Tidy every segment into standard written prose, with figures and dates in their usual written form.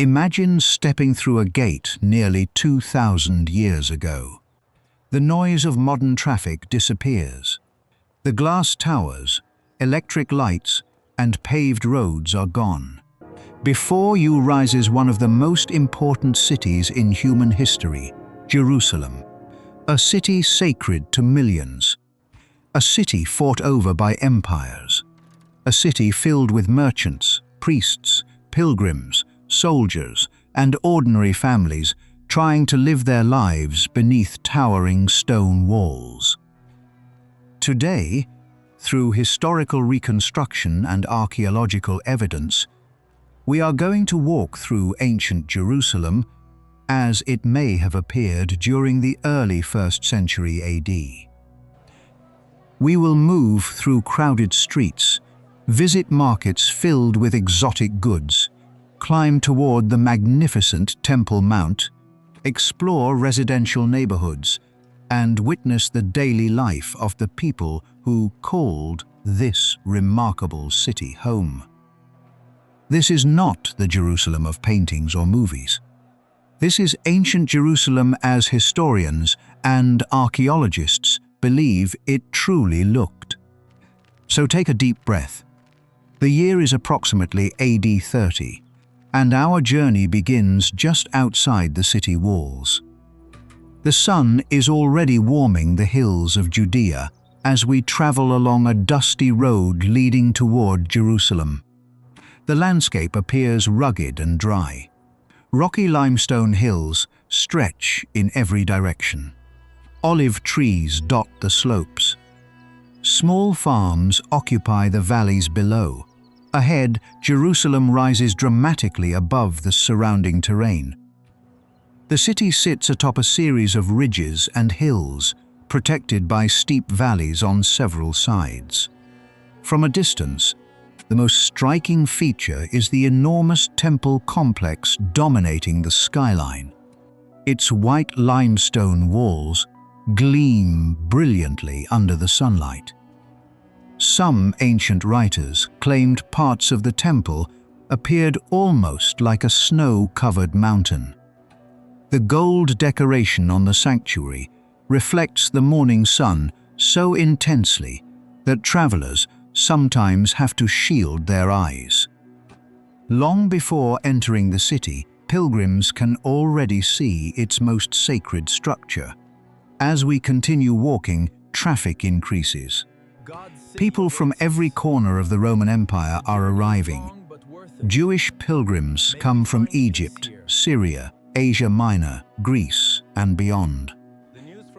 Imagine stepping through a gate nearly 2,000 years ago. The noise of modern traffic disappears. The glass towers, electric lights, and paved roads are gone. Before you rises one of the most important cities in human history, Jerusalem. A city sacred to millions. A city fought over by empires. A city filled with merchants, priests, pilgrims, soldiers, and ordinary families trying to live their lives beneath towering stone walls. Today, through historical reconstruction and archaeological evidence, we are going to walk through ancient Jerusalem as it may have appeared during the early 1st century AD. We will move through crowded streets, visit markets filled with exotic goods, climb toward the magnificent Temple Mount, explore residential neighborhoods, and witness the daily life of the people who called this remarkable city home. This is not the Jerusalem of paintings or movies. This is ancient Jerusalem as historians and archaeologists believe it truly looked. So take a deep breath. The year is approximately AD 30, and our journey begins just outside the city walls. The sun is already warming the hills of Judea as we travel along a dusty road leading toward Jerusalem. The landscape appears rugged and dry. Rocky limestone hills stretch in every direction. Olive trees dot the slopes. Small farms occupy the valleys below. Ahead, Jerusalem rises dramatically above the surrounding terrain. The city sits atop a series of ridges and hills, protected by steep valleys on several sides. From a distance, the most striking feature is the enormous temple complex dominating the skyline. Its white limestone walls gleam brilliantly under the sunlight. Some ancient writers claimed parts of the temple appeared almost like a snow-covered mountain. The gold decoration on the sanctuary reflects the morning sun so intensely that travelers sometimes have to shield their eyes. Long before entering the city, pilgrims can already see its most sacred structure. As we continue walking, traffic increases. People from every corner of the Roman Empire are arriving. Jewish pilgrims come from Egypt, Syria, Asia Minor, Greece, and beyond.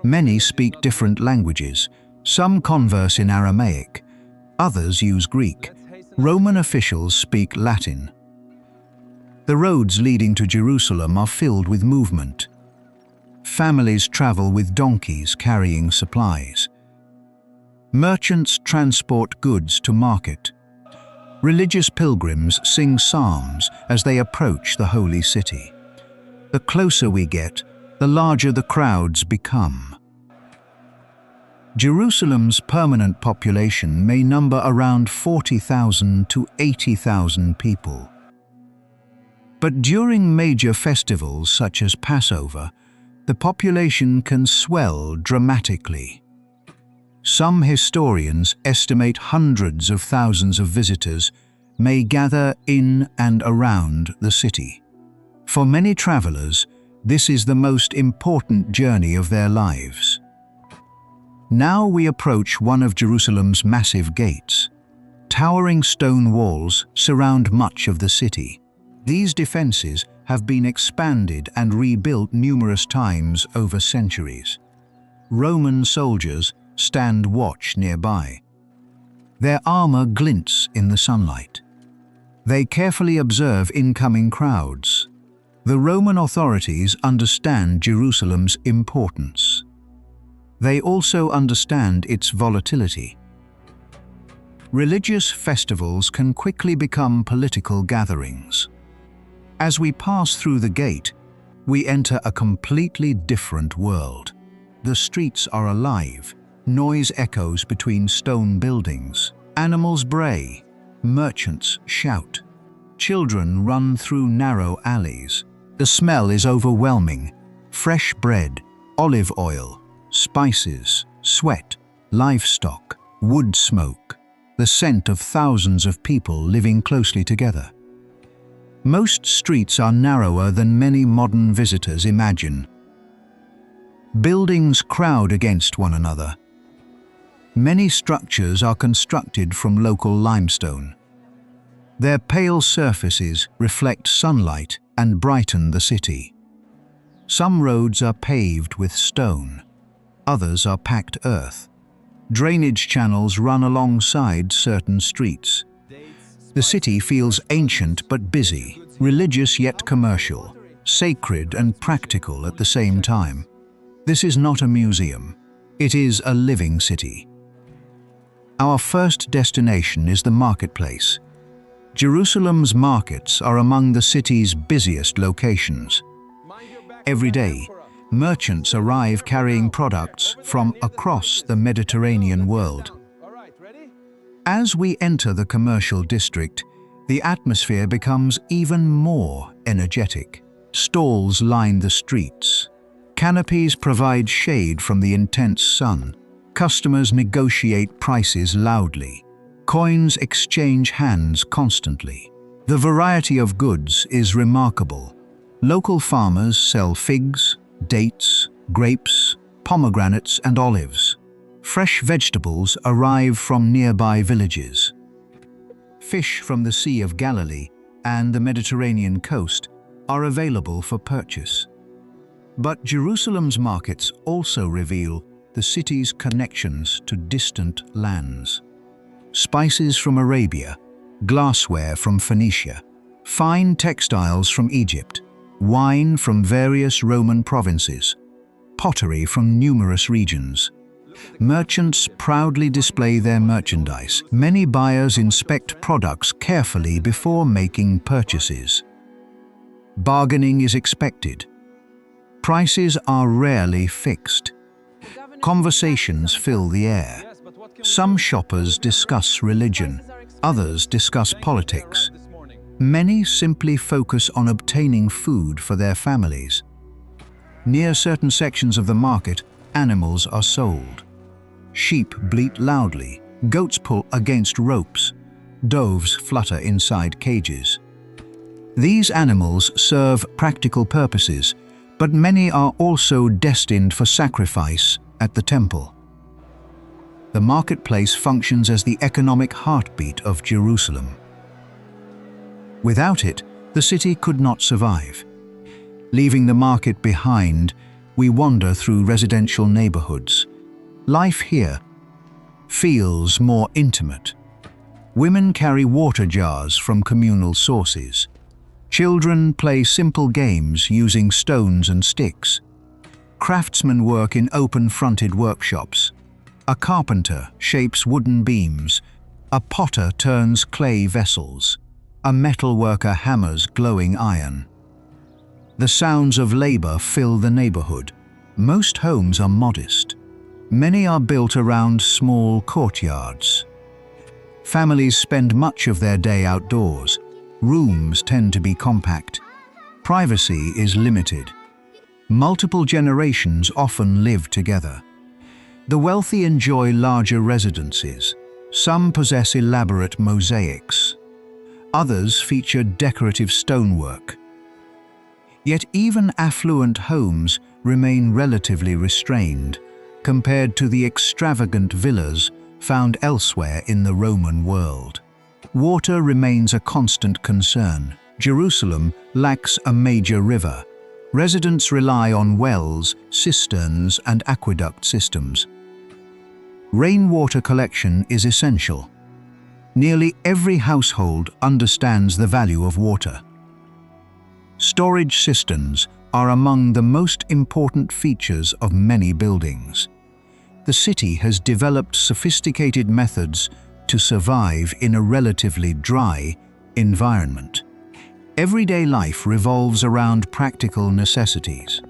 Many speak different languages. Some converse in Aramaic. Others use Greek. Roman officials speak Latin. The roads leading to Jerusalem are filled with movement. Families travel with donkeys carrying supplies. Merchants transport goods to market. Religious pilgrims sing psalms as they approach the holy city. The closer we get, the larger the crowds become. Jerusalem's permanent population may number around 40,000 to 80,000 people. But during major festivals such as Passover, the population can swell dramatically. Some historians estimate hundreds of thousands of visitors may gather in and around the city. For many travelers, this is the most important journey of their lives. Now we approach one of Jerusalem's massive gates. Towering stone walls surround much of the city. These defenses have been expanded and rebuilt numerous times over centuries. Roman soldiers stand watch nearby. Their armor glints in the sunlight. They carefully observe incoming crowds. The Roman authorities understand Jerusalem's importance. They also understand its volatility. Religious festivals can quickly become political gatherings. As we pass through the gate, we enter a completely different world. The streets are alive. Noise echoes between stone buildings. Animals bray. Merchants shout. Children run through narrow alleys. The smell is overwhelming. Fresh bread, olive oil, spices, sweat, livestock, wood smoke, the scent of thousands of people living closely together. Most streets are narrower than many modern visitors imagine. Buildings crowd against one another. Many structures are constructed from local limestone. Their pale surfaces reflect sunlight and brighten the city. Some roads are paved with stone, others are packed earth. Drainage channels run alongside certain streets. The city feels ancient but busy, religious yet commercial, sacred and practical at the same time. This is not a museum, it is a living city. Our first destination is the marketplace. Jerusalem's markets are among the city's busiest locations. Every day, merchants arrive carrying products from across the Mediterranean world. As we enter the commercial district, the atmosphere becomes even more energetic. Stalls line the streets. Canopies provide shade from the intense sun. Customers negotiate prices loudly. Coins exchange hands constantly. The variety of goods is remarkable. Local farmers sell figs, dates, grapes, pomegranates and olives. Fresh vegetables arrive from nearby villages. Fish from the Sea of Galilee and the Mediterranean coast are available for purchase. But Jerusalem's markets also reveal the city's connections to distant lands. Spices from Arabia, glassware from Phoenicia, fine textiles from Egypt, wine from various Roman provinces, pottery from numerous regions. Merchants proudly display their merchandise. Many buyers inspect products carefully before making purchases. Bargaining is expected. Prices are rarely fixed. Conversations fill the air. Some shoppers discuss religion, others discuss politics. Many simply focus on obtaining food for their families. Near certain sections of the market, animals are sold. Sheep bleat loudly, goats pull against ropes, doves flutter inside cages. These animals serve practical purposes, but many are also destined for sacrifice at the temple. The marketplace functions as the economic heartbeat of Jerusalem. Without it, the city could not survive. Leaving the market behind, we wander through residential neighborhoods. Life here feels more intimate. Women carry water jars from communal sources. Children play simple games using stones and sticks. Craftsmen work in open-fronted workshops. A carpenter shapes wooden beams. A potter turns clay vessels. A metal worker hammers glowing iron. The sounds of labor fill the neighborhood. Most homes are modest. Many are built around small courtyards. Families spend much of their day outdoors. Rooms tend to be compact. Privacy is limited. Multiple generations often live together. The wealthy enjoy larger residences. Some possess elaborate mosaics. Others feature decorative stonework. Yet even affluent homes remain relatively restrained compared to the extravagant villas found elsewhere in the Roman world. Water remains a constant concern. Jerusalem lacks a major river. Residents rely on wells, cisterns, and aqueduct systems. Rainwater collection is essential. Nearly every household understands the value of water. Storage cisterns are among the most important features of many buildings. The city has developed sophisticated methods to survive in a relatively dry environment. Everyday life revolves around practical necessities: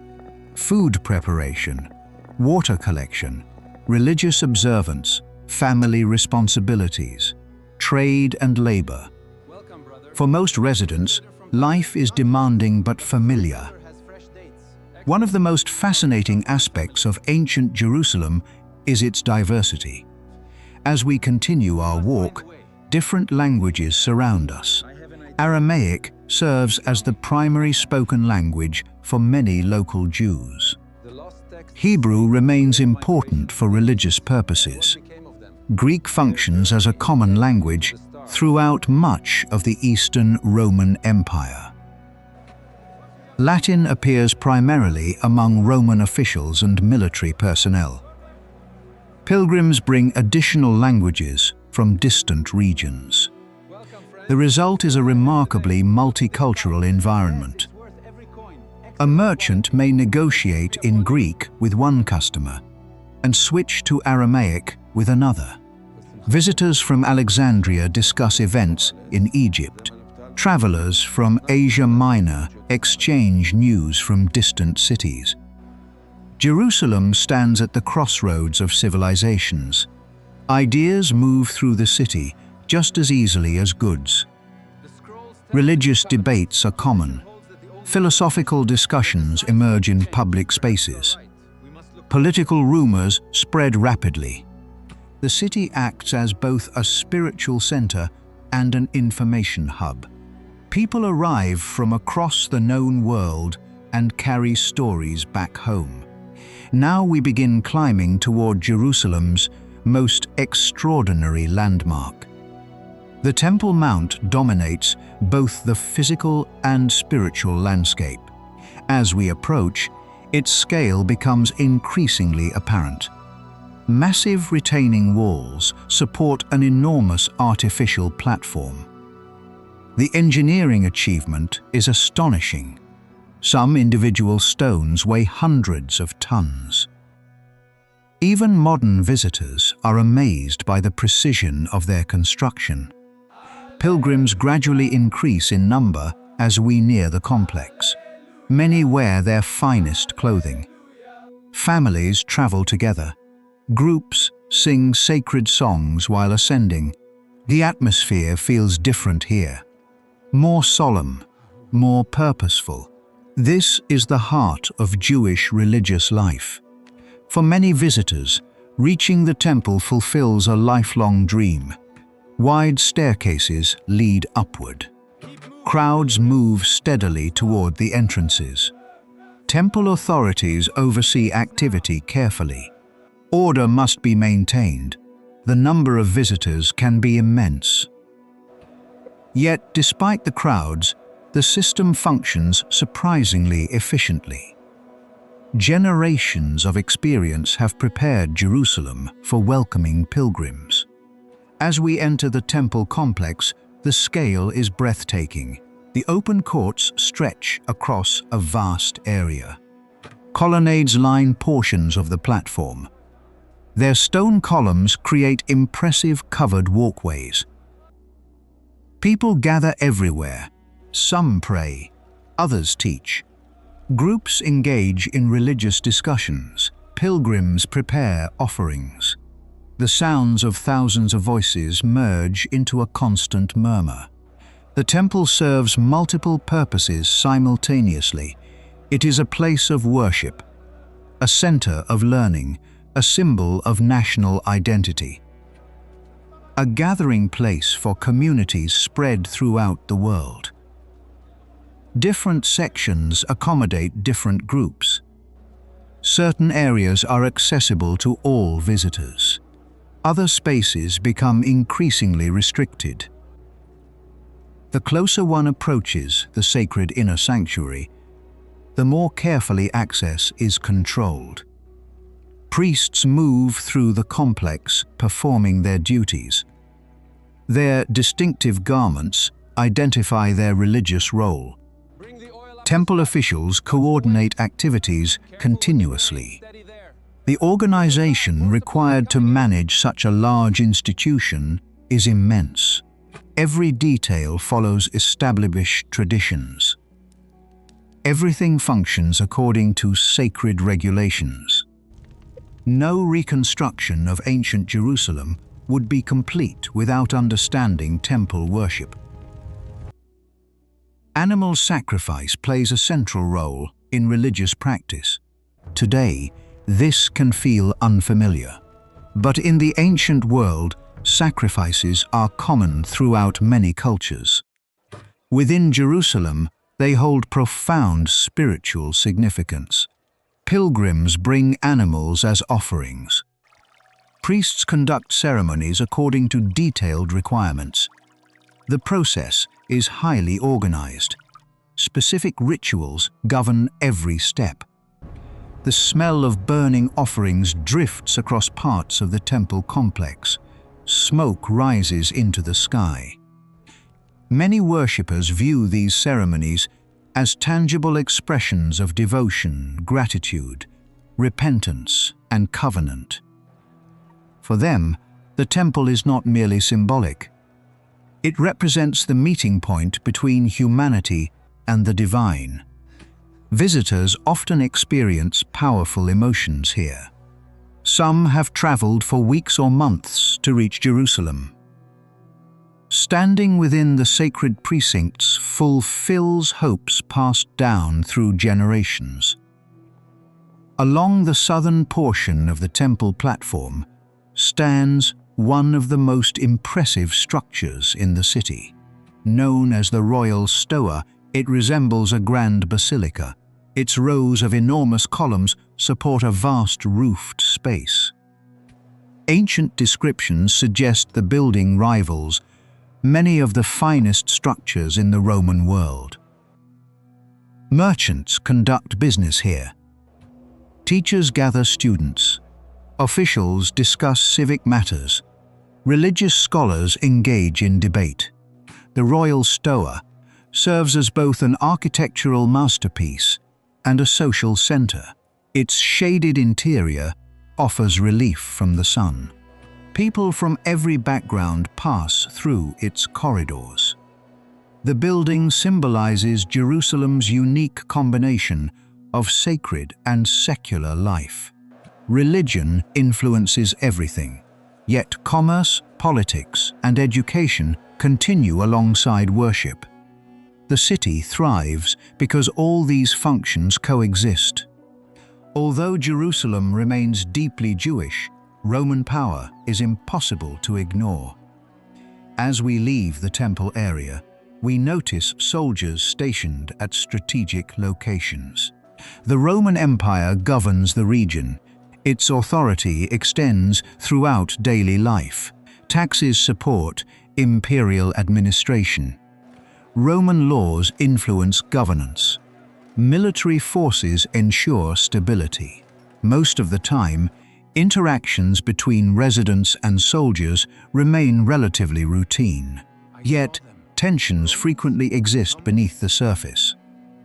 food preparation, water collection, religious observance, family responsibilities, trade and labor. For most residents, life is demanding but familiar. One of the most fascinating aspects of ancient Jerusalem is its diversity. As we continue our walk, different languages surround us. Aramaic serves as the primary spoken language for many local Jews. Hebrew remains important for religious purposes. Greek functions as a common language throughout much of the Eastern Roman Empire. Latin appears primarily among Roman officials and military personnel. Pilgrims bring additional languages from distant regions. The result is a remarkably multicultural environment. A merchant may negotiate in Greek with one customer and switch to Aramaic with another. Visitors from Alexandria discuss events in Egypt. Travelers from Asia Minor exchange news from distant cities. Jerusalem stands at the crossroads of civilizations. Ideas move through the city just as easily as goods. Religious debates are common. Philosophical discussions emerge in public spaces. Political rumors spread rapidly. The city acts as both a spiritual center and an information hub. People arrive from across the known world and carry stories back home. Now we begin climbing toward Jerusalem's most extraordinary landmark. The Temple Mount dominates both the physical and spiritual landscape. As we approach, its scale becomes increasingly apparent. Massive retaining walls support an enormous artificial platform. The engineering achievement is astonishing. Some individual stones weigh hundreds of tons. Even modern visitors are amazed by the precision of their construction. Pilgrims gradually increase in number as we near the complex. Many wear their finest clothing. Families travel together. Groups sing sacred songs while ascending. The atmosphere feels different here. More solemn, more purposeful. This is the heart of Jewish religious life. For many visitors, reaching the temple fulfills a lifelong dream. Wide staircases lead upward. Crowds move steadily toward the entrances. Temple authorities oversee activity carefully. Order must be maintained. The number of visitors can be immense. Yet, despite the crowds, the system functions surprisingly efficiently. Generations of experience have prepared Jerusalem for welcoming pilgrims. As we enter the temple complex, the scale is breathtaking. The open courts stretch across a vast area. Colonnades line portions of the platform. Their stone columns create impressive covered walkways. People gather everywhere. Some pray, others teach. Groups engage in religious discussions. Pilgrims prepare offerings. The sounds of thousands of voices merge into a constant murmur. The temple serves multiple purposes simultaneously. It is a place of worship, a center of learning, a symbol of national identity. A gathering place for communities spread throughout the world. Different sections accommodate different groups. Certain areas are accessible to all visitors. Other spaces become increasingly restricted. The closer one approaches the sacred inner sanctuary, the more carefully access is controlled. Priests move through the complex, performing their duties. Their distinctive garments identify their religious role. Temple officials coordinate activities continuously. The organization required to manage such a large institution is immense. Every detail follows established traditions. Everything functions according to sacred regulations. No reconstruction of ancient Jerusalem would be complete without understanding temple worship. Animal sacrifice plays a central role in religious practice. Today, this can feel unfamiliar. But in the ancient world, sacrifices are common throughout many cultures. Within Jerusalem, they hold profound spiritual significance. Pilgrims bring animals as offerings. Priests conduct ceremonies according to detailed requirements. The process is highly organized. Specific rituals govern every step. The smell of burning offerings drifts across parts of the temple complex. Smoke rises into the sky. Many worshippers view these ceremonies as tangible expressions of devotion, gratitude, repentance, and covenant. For them, the temple is not merely symbolic. It represents the meeting point between humanity and the divine. Visitors often experience powerful emotions here. Some have traveled for weeks or months to reach Jerusalem. Standing within the sacred precincts fulfills hopes passed down through generations. Along the southern portion of the temple platform stands one of the most impressive structures in the city. Known as the Royal Stoa, it resembles a grand basilica. Its rows of enormous columns support a vast roofed space. Ancient descriptions suggest the building rivals many of the finest structures in the Roman world. Merchants conduct business here. Teachers gather students. Officials discuss civic matters. Religious scholars engage in debate. The Royal Stoa serves as both an architectural masterpiece and a social center. Its shaded interior offers relief from the sun. People from every background pass through its corridors. The building symbolizes Jerusalem's unique combination of sacred and secular life. Religion influences everything, yet commerce, politics, and education continue alongside worship. The city thrives because all these functions coexist. Although Jerusalem remains deeply Jewish, Roman power is impossible to ignore. As we leave the temple area, we notice soldiers stationed at strategic locations. The Roman Empire governs the region. Its authority extends throughout daily life. Taxes support imperial administration. Roman laws influence governance. Military forces ensure stability. Most of the time, interactions between residents and soldiers remain relatively routine. Yet, tensions frequently exist beneath the surface.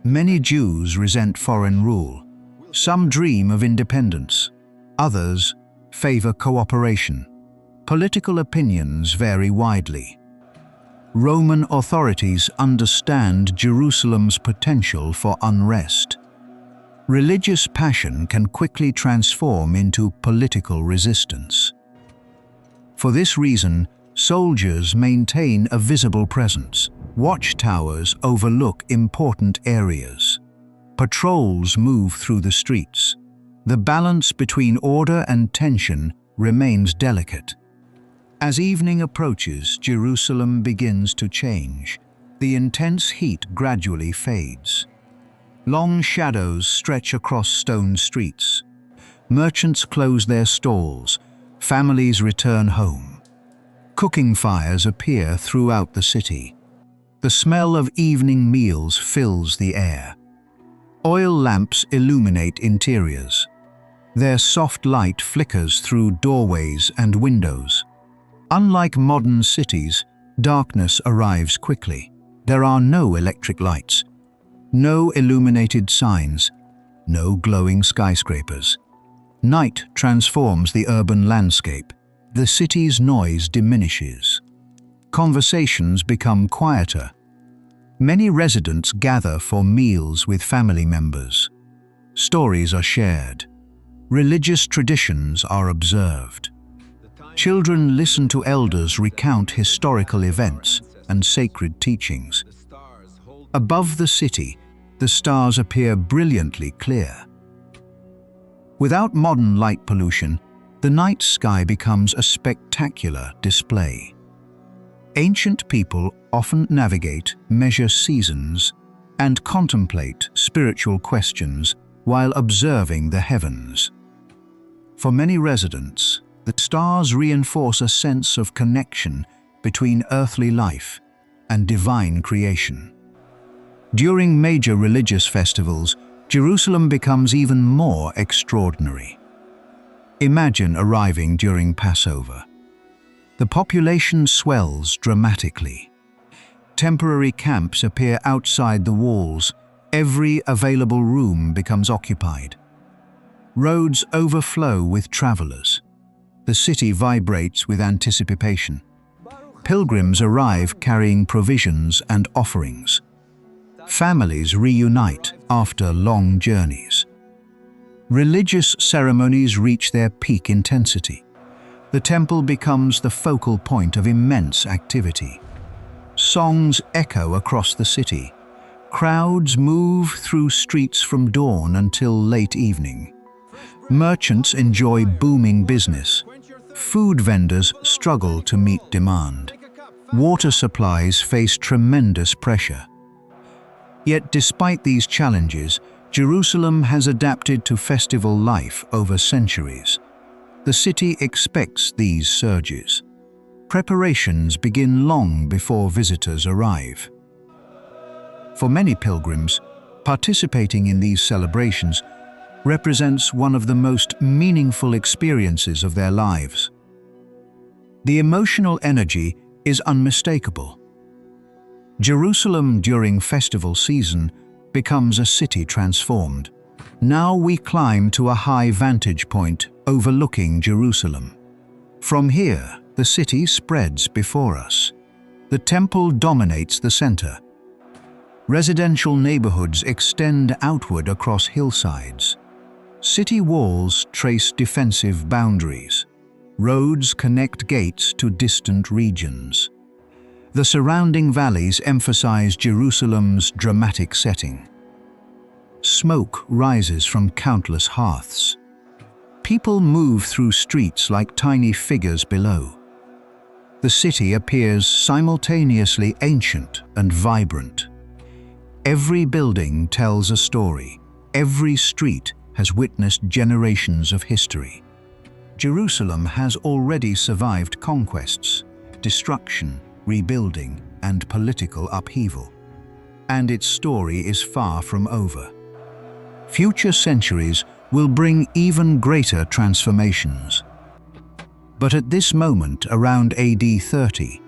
Many Jews resent foreign rule. Some dream of independence. Others favor cooperation. Political opinions vary widely. Roman authorities understand Jerusalem's potential for unrest. Religious passion can quickly transform into political resistance. For this reason, soldiers maintain a visible presence. Watchtowers overlook important areas. Patrols move through the streets. The balance between order and tension remains delicate. As evening approaches, Jerusalem begins to change. The intense heat gradually fades. Long shadows stretch across stone streets. Merchants close their stalls. Families return home. Cooking fires appear throughout the city. The smell of evening meals fills the air. Oil lamps illuminate interiors. Their soft light flickers through doorways and windows. Unlike modern cities, darkness arrives quickly. There are no electric lights, no illuminated signs, no glowing skyscrapers. Night transforms the urban landscape. The city's noise diminishes. Conversations become quieter. Many residents gather for meals with family members. Stories are shared. Religious traditions are observed. Children listen to elders recount historical events and sacred teachings. Above the city, the stars appear brilliantly clear. Without modern light pollution, the night sky becomes a spectacular display. Ancient people often navigate, measure seasons, and contemplate spiritual questions while observing the heavens. For many residents, the stars reinforce a sense of connection between earthly life and divine creation. During major religious festivals, Jerusalem becomes even more extraordinary. Imagine arriving during Passover. The population swells dramatically. Temporary camps appear outside the walls. Every available room becomes occupied. Roads overflow with travelers. The city vibrates with anticipation. Pilgrims arrive carrying provisions and offerings. Families reunite after long journeys. Religious ceremonies reach their peak intensity. The temple becomes the focal point of immense activity. Songs echo across the city. Crowds move through streets from dawn until late evening. Merchants enjoy booming business. Food vendors struggle to meet demand. Water supplies face tremendous pressure. Yet despite these challenges, Jerusalem has adapted to festival life over centuries. The city expects these surges. Preparations begin long before visitors arrive. For many pilgrims, participating in these celebrations represents one of the most meaningful experiences of their lives. The emotional energy is unmistakable. Jerusalem during festival season becomes a city transformed. Now we climb to a high vantage point overlooking Jerusalem. From here, the city spreads before us. The temple dominates the center. Residential neighborhoods extend outward across hillsides. City walls trace defensive boundaries. Roads connect gates to distant regions. The surrounding valleys emphasize Jerusalem's dramatic setting. Smoke rises from countless hearths. People move through streets like tiny figures below. The city appears simultaneously ancient and vibrant. Every building tells a story. Every street has witnessed generations of history. Jerusalem has already survived conquests, destruction, rebuilding, and political upheaval. And its story is far from over. Future centuries will bring even greater transformations. But at this moment, around AD 30,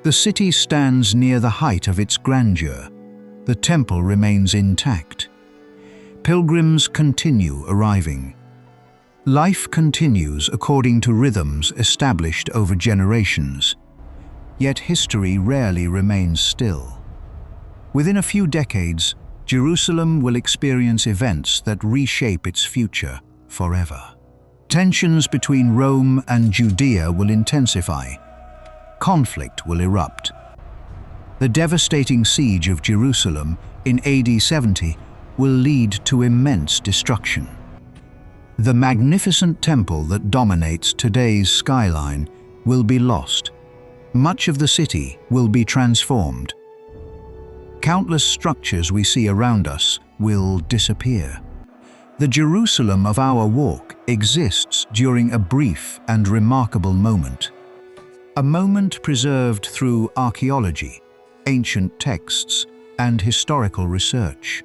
the city stands near the height of its grandeur. The temple remains intact. Pilgrims continue arriving. Life continues according to rhythms established over generations. Yet history rarely remains still. Within a few decades, Jerusalem will experience events that reshape its future forever. Tensions between Rome and Judea will intensify. Conflict will erupt. The devastating siege of Jerusalem in AD 70 will lead to immense destruction. The magnificent temple that dominates today's skyline will be lost. Much of the city will be transformed. Countless structures we see around us will disappear. The Jerusalem of our walk exists during a brief and remarkable moment. A moment preserved through archaeology, ancient texts, and historical research.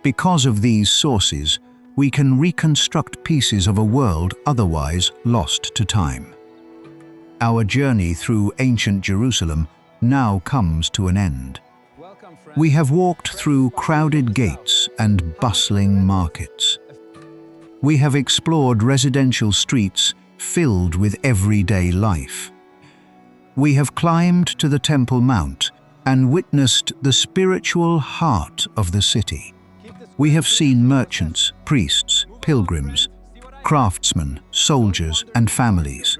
Because of these sources, we can reconstruct pieces of a world otherwise lost to time. Our journey through ancient Jerusalem now comes to an end. We have walked through crowded gates and bustling markets. We have explored residential streets filled with everyday life. We have climbed to the Temple Mount and witnessed the spiritual heart of the city. We have seen merchants, priests, pilgrims, craftsmen, soldiers, and families.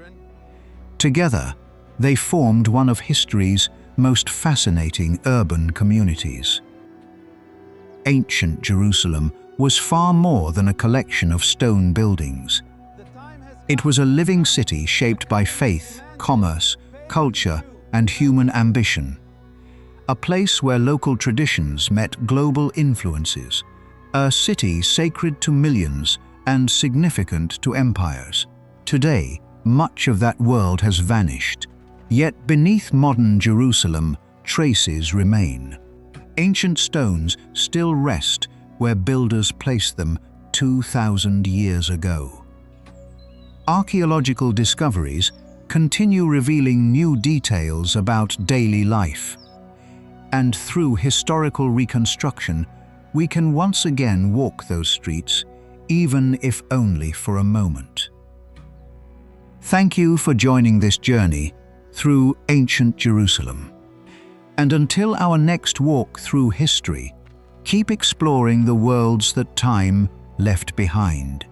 Together, they formed one of history's most fascinating urban communities. Ancient Jerusalem was far more than a collection of stone buildings. It was a living city shaped by faith, commerce, culture, and human ambition. A place where local traditions met global influences. A city sacred to millions and significant to empires. Today, much of that world has vanished. Yet beneath modern Jerusalem, traces remain. Ancient stones still rest where builders placed them 2,000 years ago. Archaeological discoveries continue revealing new details about daily life. And through historical reconstruction, we can once again walk those streets, even if only for a moment. Thank you for joining this journey through ancient Jerusalem. And until our next walk through history, keep exploring the worlds that time left behind.